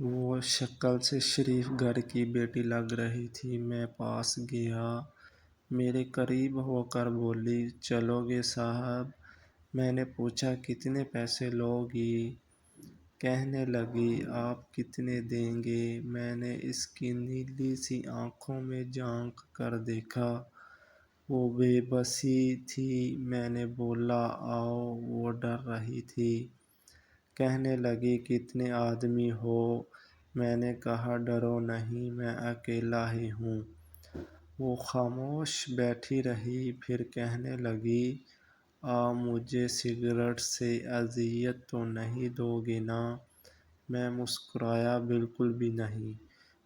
وہ شکل سے شریف گھر کی بیٹی لگ رہی تھی۔ میں پاس گیا، میرے قریب ہو کر بولی، چلو گے صاحب؟ میں نے پوچھا، کتنے پیسے لو گی؟ کہنے لگی، آپ کتنے دیں گے؟ میں نے اس کی نیلی سی آنکھوں میں جھانک کر دیکھا، وہ بے بسی تھی۔ میں نے بولا، آؤ۔ وہ ڈر رہی تھی۔ کہنے لگی، کتنے آدمی ہو؟ میں نے کہا، ڈرو نہیں، میں اکیلا ہی ہوں۔ وہ خاموش بیٹھی رہی، پھر کہنے لگی، مجھے سگریٹ سے اذیت تو نہیں دو گے نا؟ میں مسکرایا، بالکل بھی نہیں۔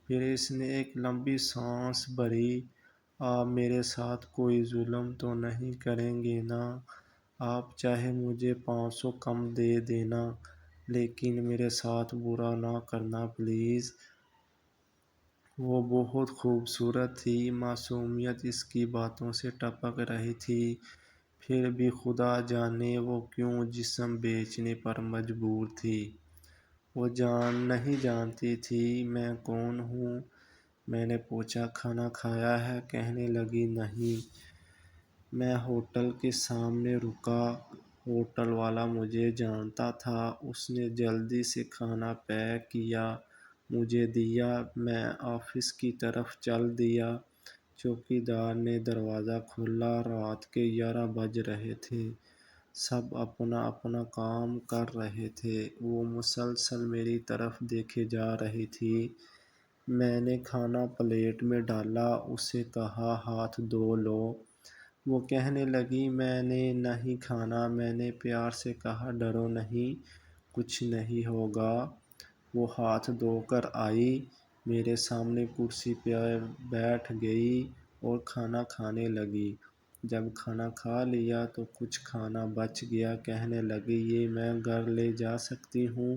پھر اس نے ایک لمبی سانس بھری، میرے ساتھ کوئی ظلم تو نہیں کریں گے نا؟ آپ چاہے مجھے 500 کم دے دینا، لیکن میرے ساتھ برا نہ کرنا پلیز۔ وہ بہت خوبصورت تھی، معصومیت اس کی باتوں سے ٹپک رہی تھی۔ پھر بھی خدا جانے وہ کیوں جسم بیچنے پر مجبور تھی۔ وہ نہیں جانتی تھی میں کون ہوں۔ میں نے پوچھا، کھانا کھایا ہے؟ کہنے لگی، نہیں۔ میں ہوٹل کے سامنے رکا۔ ہوٹل والا مجھے جانتا تھا۔ اس نے جلدی سے کھانا پیک کیا، مجھے دیا۔ میں آفس کی طرف چل دیا۔ چوکیدار نے دروازہ کھولا۔ رات کے 11 بج رہے تھے۔ سب اپنا اپنا کام کر رہے تھے۔ وہ مسلسل میری طرف دیکھے جا رہی تھی۔ میں نے کھانا پلیٹ میں ڈالا، اسے کہا، ہاتھ دھو لو۔ وہ کہنے لگی، میں نے نہیں کھانا۔ میں نے پیار سے کہا، ڈرو نہیں، کچھ نہیں ہوگا۔ وہ ہاتھ دھو کر آئی، میرے سامنے کرسی پر بیٹھ گئی اور کھانا کھانے لگی۔ جب کھانا کھا لیا تو کچھ کھانا بچ گیا۔ کہنے لگی، یہ میں گھر لے جا سکتی ہوں؟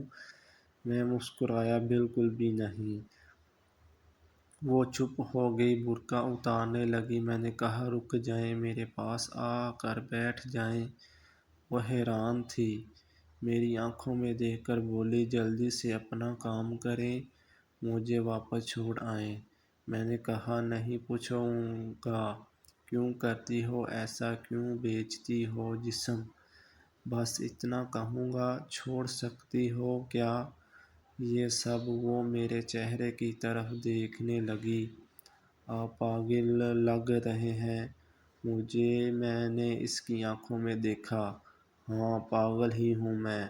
میں مسکرایا، بالکل بھی نہیں۔ وہ چپ ہو گئی، برقع اتارنے لگی۔ میں نے کہا، رک جائیں، میرے پاس آ کر بیٹھ جائیں۔ وہ حیران تھی، میری آنکھوں میں دیکھ کر بولی، جلدی سے اپنا کام کریں، مجھے واپس چھوڑ آئیں۔ میں نے کہا، نہیں پوچھوں گا، کیوں کرتی ہو ایسا؟ کیوں بیچتی ہو جسم؟ بس اتنا کہوں گا، چھوڑ سکتی ہو کیا؟ یہ سب وہ میرے چہرے کی طرف دیکھنے لگی۔ آپ پاگل لگ رہے ہیں مجھے۔ میں نے اس کی آنکھوں میں دیکھا۔ ہاں، پاگل ہی ہوں میں،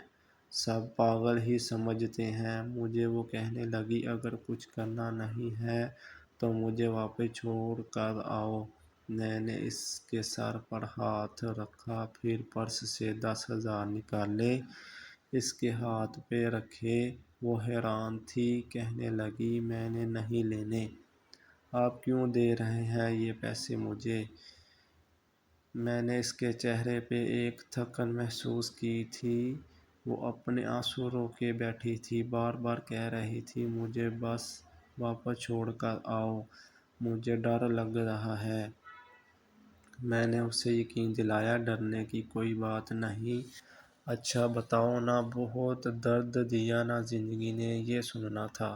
سب پاگل ہی سمجھتے ہیں مجھے۔ وہ کہنے لگی، اگر کچھ کرنا نہیں ہے تو مجھے واپس چھوڑ کر آؤ۔ میں نے اس کے سر پر ہاتھ رکھا، پھر پرس سے 10,000 نکالے، اس کے ہاتھ پہ رکھے۔ وہ حیران تھی، کہنے لگی، میں نے نہیں لینے۔ آپ کیوں دے رہے ہیں یہ پیسے مجھے؟ میں نے اس کے چہرے پہ ایک تھکن محسوس کی تھی۔ وہ اپنے آنسو روکے بیٹھی تھی، بار بار کہہ رہی تھی، مجھے بس واپس چھوڑ کر آؤ، مجھے ڈر لگ رہا ہے۔ میں نے اسے یقین دلایا، ڈرنے کی کوئی بات نہیں۔ اچھا بتاؤ نا، بہت درد دیا نا زندگی نے؟ یہ سننا تھا۔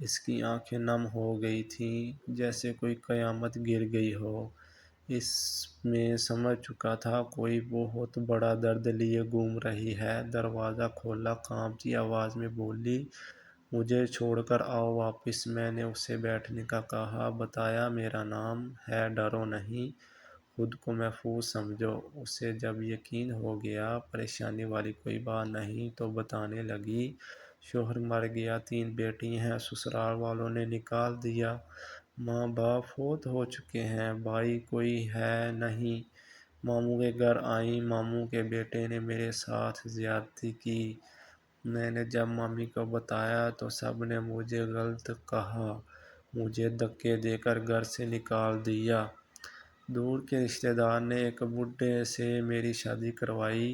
اس کی آنکھیں نم ہو گئی تھیں، جیسے کوئی قیامت گر گئی ہو۔ اس میں سمجھ چکا تھا، کوئی بہت بڑا درد لیے گھوم رہی ہے۔ دروازہ کھولا، کانپتی آواز میں بولی، مجھے چھوڑ کر آؤ واپس۔ میں نے اسے بیٹھنے کا کہا، بتایا، میرا نام ہے، ڈرو نہیں، خود کو محفوظ سمجھو۔ اسے جب یقین ہو گیا پریشانی والی کوئی بات نہیں تو بتانے لگی، شوہر مر گیا، 3 بیٹی ہیں، سسرال والوں نے نکال دیا، ماں باپ فوت ہو چکے ہیں، بھائی کوئی ہے نہیں۔ ماموں کے گھر آئیں، ماموں کے بیٹے نے میرے ساتھ زیادتی کی۔ میں نے جب مامی کو بتایا تو سب نے مجھے غلط کہا، مجھے دھکے دے کر گھر سے نکال دیا۔ دور کے رشتہ دار نے ایک بڈھے سے میری شادی کروائی،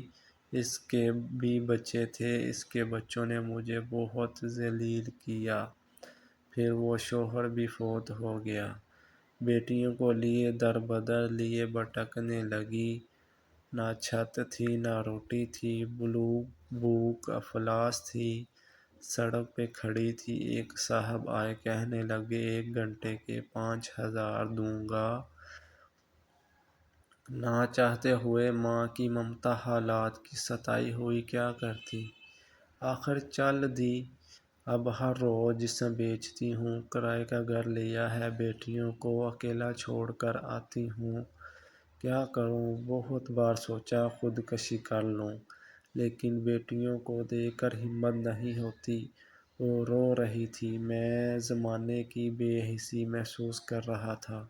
اس کے بھی بچے تھے، اس کے بچوں نے مجھے بہت ذلیل کیا۔ پھر وہ شوہر بھی فوت ہو گیا۔ بیٹیوں کو لیے در بدر لیے بھٹکنے لگی، نہ چھت تھی، نہ روٹی تھی، بھوک افلاس تھی۔ سڑک پہ کھڑی تھی، ایک صاحب آئے، کہنے لگے 1 گھنٹے کے 5,000 دوں گا۔ نہ چاہتے ہوئے ماں کی ممتا حالات کی ستائی ہوئی کیا کرتی، آخر چل دی۔ اب ہر روز جسم بیچتی ہوں، کرائے کا گھر لیا ہے، بیٹیوں کو اکیلا چھوڑ کر آتی ہوں، کیا کروں؟ بہت بار سوچا خودکشی کر لوں، لیکن بیٹیوں کو دیکھ کر ہمت نہیں ہوتی۔ وہ رو رہی تھی، میں زمانے کی بے حسی محسوس کر رہا تھا۔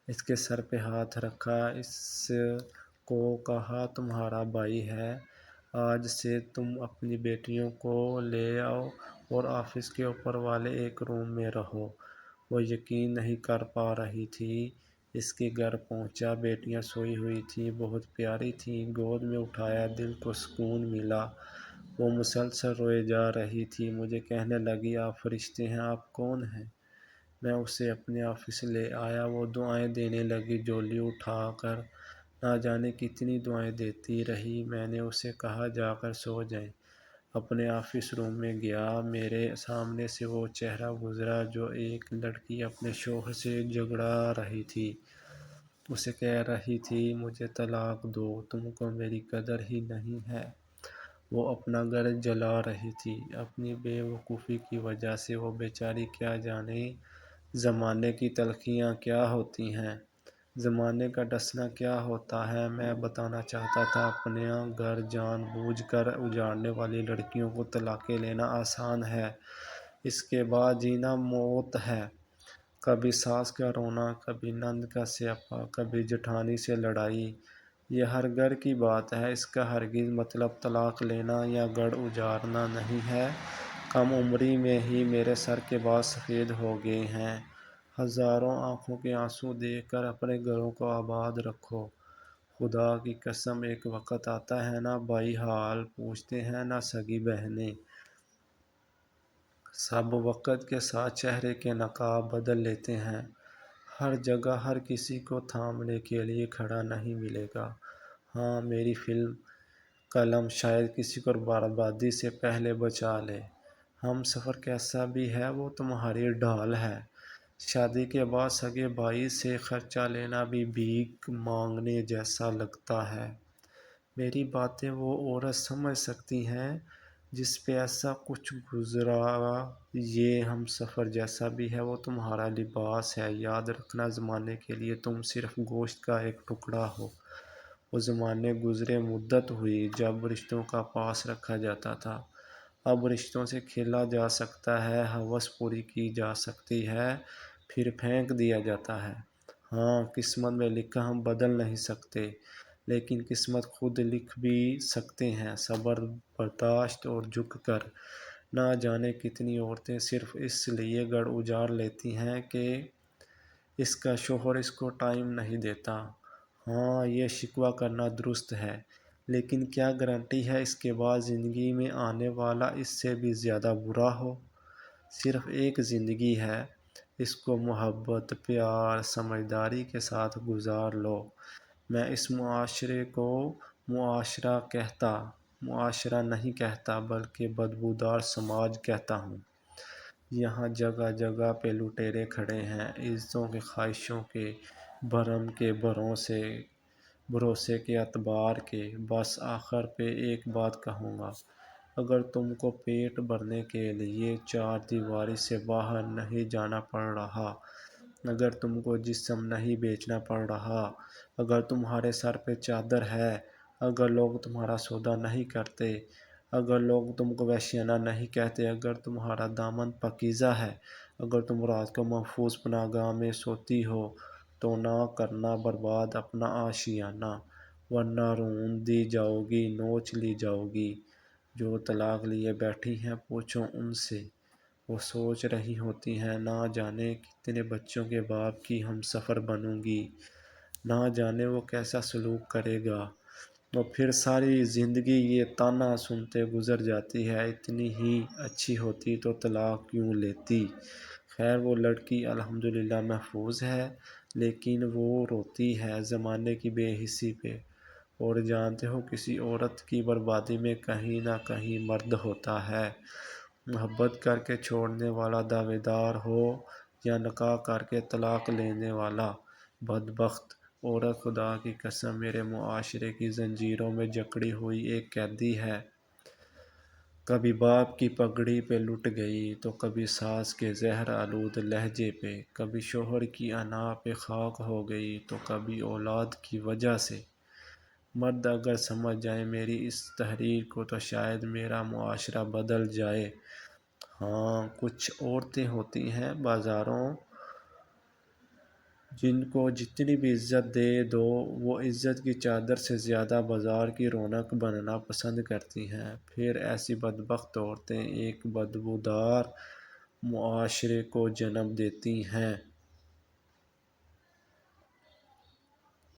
اس کے سر پہ ہاتھ رکھا، اس کو کہا تمہارا بھائی ہے، آج سے تم اپنی بیٹیوں کو لے آؤ اور آفس کے اوپر والے ایک روم میں رہو۔ وہ یقین نہیں کر پا رہی تھی۔ اس کے گھر پہنچا، بیٹیاں سوئی ہوئی تھیں، بہت پیاری تھیں، گود میں اٹھایا، دل کو سکون ملا۔ وہ مسلسل روئے جا رہی تھی، مجھے کہنے لگی آپ فرشتے ہیں، آپ کون ہیں؟ میں اسے اپنے آفس لے آیا، وہ دعائیں دینے لگی، جھولی اٹھا کر نہ جانے کتنی دعائیں دیتی رہی۔ میں نے اسے کہا جا کر سو جائیں۔ اپنے آفس روم میں گیا، میرے سامنے سے وہ چہرہ گزرا جو ایک لڑکی اپنے شوہر سے جھگڑا رہی تھی، اسے کہہ رہی تھی مجھے طلاق دو، تم کو میری قدر ہی نہیں ہے۔ وہ اپنا گھر جلا رہی تھی، اپنی بے وقوفی کی وجہ سے۔ وہ بیچاری کیا جانے زمانے کی تلخیاں کیا ہوتی ہیں، زمانے کا ڈسنا کیا ہوتا ہے۔ میں بتانا چاہتا تھا اپنا گھر جان بوجھ کر اجاڑنے والی لڑکیوں کو طلاقیں لینا آسان ہے، اس کے بعد جینا موت ہے۔ کبھی ساس کا رونا، کبھی نند کا سیاپا، کبھی جٹھانی سے لڑائی، یہ ہر گھر کی بات ہے۔ اس کا ہرگز مطلب طلاق لینا یا گھر اجارنا نہیں ہے۔ کم عمری میں ہی میرے سر کے بال سفید ہو گئے ہیں۔ ہزاروں آنکھوں کے آنسو دیکھ کر اپنے گھروں کو آباد رکھو۔ خدا کی قسم، ایک وقت آتا ہے نہ بھائی حال پوچھتے ہیں، نہ سگی بہنیں، سب وقت کے ساتھ چہرے کے نقاب بدل لیتے ہیں۔ ہر جگہ ہر کسی کو تھامنے کے لیے کھڑا نہیں ملے گا۔ ہاں، میری فلم قلم شاید کسی کو بربادی سے پہلے بچا لے۔ ہم سفر کیسا بھی ہے، وہ تمہاری ڈھال ہے۔ شادی کے بعد سگے بھائی سے خرچہ لینا بھی بھیک مانگنے جیسا لگتا ہے۔ میری باتیں وہ عورت سمجھ سکتی ہیں جس پہ ایسا کچھ گزرا۔ یہ ہم سفر جیسا بھی ہے، وہ تمہارا لباس ہے۔ یاد رکھنا، زمانے کے لیے تم صرف گوشت کا ایک ٹکڑا ہو۔ وہ زمانے گزرے، مدت ہوئی جب رشتوں کا پاس رکھا جاتا تھا۔ اب رشتوں سے کھیلا جا سکتا ہے، ہوس پوری کی جا سکتی ہے، پھر پھینک دیا جاتا ہے۔ ہاں، قسمت میں لکھا ہم بدل نہیں سکتے، لیکن قسمت خود لکھ بھی سکتے ہیں، صبر، برداشت اور جھک کر۔ نہ جانے کتنی عورتیں صرف اس لیے گھر اجاڑ لیتی ہیں کہ اس کا شوہر اس کو ٹائم نہیں دیتا۔ ہاں، یہ شکوہ کرنا درست ہے، لیکن کیا گارنٹی ہے اس کے بعد زندگی میں آنے والا اس سے بھی زیادہ برا ہو؟ صرف ایک زندگی ہے، اس کو محبت، پیار، سمجھداری کے ساتھ گزار لو۔ میں اس معاشرے کو معاشرہ نہیں کہتا، بلکہ بدبودار سماج کہتا ہوں۔ یہاں جگہ جگہ پہ لٹیرے کھڑے ہیں، عزتوں کے، خواہشوں کے، بھرم کے، بھروسے کے، اعتبار کے۔ بس آخر پہ ایک بات کہوں گا، اگر تم کو پیٹ بھرنے کے لیے 4 دیواری سے باہر نہیں جانا پڑ رہا، اگر تم کو جسم نہیں بیچنا پڑ رہا، اگر تمہارے سر پہ چادر ہے، اگر لوگ تمہارا سودا نہیں کرتے، اگر لوگ تم کو وحشیانہ نہیں کہتے، اگر تمہارا دامن پاکیزہ ہے، اگر تم رات کو محفوظ پناہ گاہ میں سوتی ہو، تو نہ کرنا برباد اپنا آشیانہ، ورنہ رون دی جاؤ گی، نوچ لی جاؤ گی۔ جو طلاق لیے بیٹھی ہیں، پوچھو ان سے، وہ سوچ رہی ہوتی ہیں نہ جانے کتنے بچوں کے باپ کی ہم سفر بنوں گی، نہ جانے وہ کیسا سلوک کرے گا، اور پھر ساری زندگی یہ طعنہ سنتے گزر جاتی ہے اتنی ہی اچھی ہوتی تو طلاق کیوں لیتی۔ خیر، وہ لڑکی الحمدللہ محفوظ ہے، لیکن وہ روتی ہے زمانے کی بے حسی پہ۔ اور جانتے ہو، کسی عورت کی بربادی میں کہیں نہ کہیں مرد ہوتا ہے۔ محبت کر کے چھوڑنے والا دعوے دار ہو یا نکاح کر کے طلاق لینے والا بدبخت عورت خدا کی قسم میرے معاشرے کی زنجیروں میں جکڑی ہوئی ایک قیدی ہے۔ کبھی باپ کی پگڑی پہ لٹ گئی تو کبھی ساس کے زہر آلود لہجے پہ، کبھی شوہر کی انا پہ خاک ہو گئی تو کبھی اولاد کی وجہ سے۔ مرد اگر سمجھ جائیں میری اس تحریر کو تو شاید میرا معاشرہ بدل جائے۔ ہاں، کچھ عورتیں ہوتی ہیں بازاروں، جن کو جتنی بھی عزت دے دو وہ عزت کی چادر سے زیادہ بازار کی رونق بننا پسند کرتی ہیں۔ پھر ایسی بدبخت عورتیں ایک بدبودار معاشرے کو جنم دیتی ہیں۔